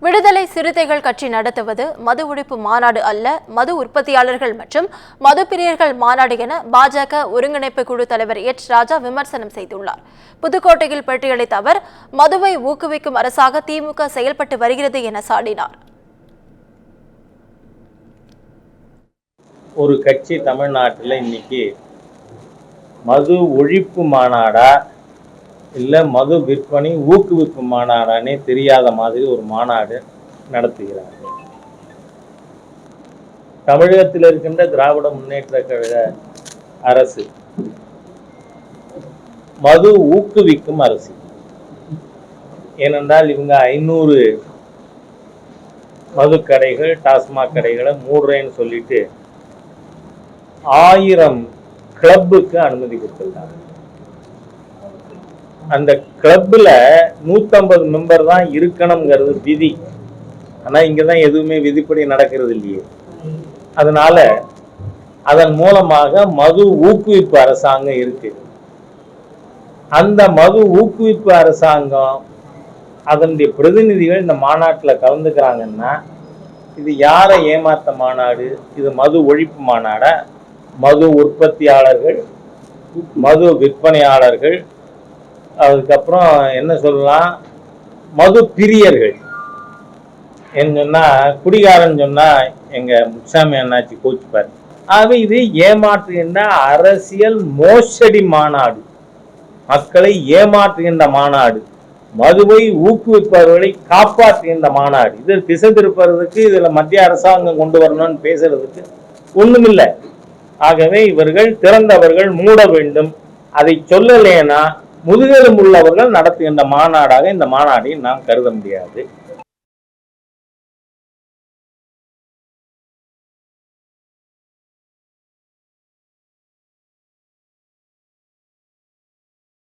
விடுதலை சிறுத்தைகள் கட்சி நடத்துவது மது ஒழிப்பு மாநாடு அல்ல, மது உற்பத்தியாளர்கள் மற்றும் மது பிரியர்கள் மாநாடு என பாஜக ஒருங்கிணைப்பு குழு தலைவர் எச் ராஜா விமர்சனம் செய்துள்ளார். புதுக்கோட்டையில் பேட்டியளித்த அவர், மதுவை ஊக்குவிக்கும் அரசாக திமுக செயல்பட்டு வருகிறது என சாடினார். ஒரு கட்சி தமிழ்நாட்டில் இன்னைக்கு மது ஒழிப்பு மாநாடா இல்லை மது விற்பனை ஊக்குவிப்பு மாநாடானே தெரியாத மாதிரி ஒரு மாநாடு நடத்துகிறார்கள். தமிழகத்தில் இருக்கின்ற திராவிட முன்னேற்ற கழக அரசு மது ஊக்குவிக்கும் அரசு. ஏனென்றால் இவங்க 500 மது கடைகள், டாஸ்மாக் கடைகளை மூடுறேன்னு சொல்லிட்டு 1000 கிளப்புக்கு அனுமதி கொடுத்திருக்காங்க. அந்த கிளப்ல 150 மெம்பர் தான் இருக்கணுங்கிறது விதி. ஆனா இங்கதான் எதுவுமே விதிப்படி நடக்கிறது இல்லையே. அதனால அதன் மூலமாக மது ஊக்குவிப்பு அரசாங்கம் இருக்கு. அந்த மது ஊக்குவிப்பு அரசாங்கம் அதனுடைய பிரதிநிதிகள் இந்த மாநாட்டில் கலந்துக்கிறாங்கன்னா இது யாரை ஏமாத்த மாநாடு? இது மது ஒழிப்பு மாநாடா? மது உற்பத்தியாளர்கள், மது விற்பனையாளர்கள், அதுக்கப்புறம் என்ன சொல்லலாம், மது பிரியர்கள். என்ன சொன்னா, குடிகாரன் சொன்னா எங்க முச்சாமி அண்ணாச்சி கோச்சுப்பார். ஆகவே இது ஏமாற்றுகின்ற அரசியல் மோசடி மாநாடு, மக்களை ஏமாற்றுகின்ற மாநாடு, மதுவை ஊக்குவிப்பவர்களை காப்பாற்றுகின்ற மாநாடு. இது திசை திருப்பறதுக்கு இதுல மத்திய அரசாங்கம் கொண்டு வரணும்னு பேசுறதுக்கு ஒண்ணுமில்லை. ஆகவே இவர்கள் திறந்தவர்கள் மூட வேண்டும். அதை சொல்லலேனா முதுகெலும்புள்ளவர்கள் நடத்துகின்ற மாநாடாக இந்த மாநாட்டை நாம் கருத முடியாது.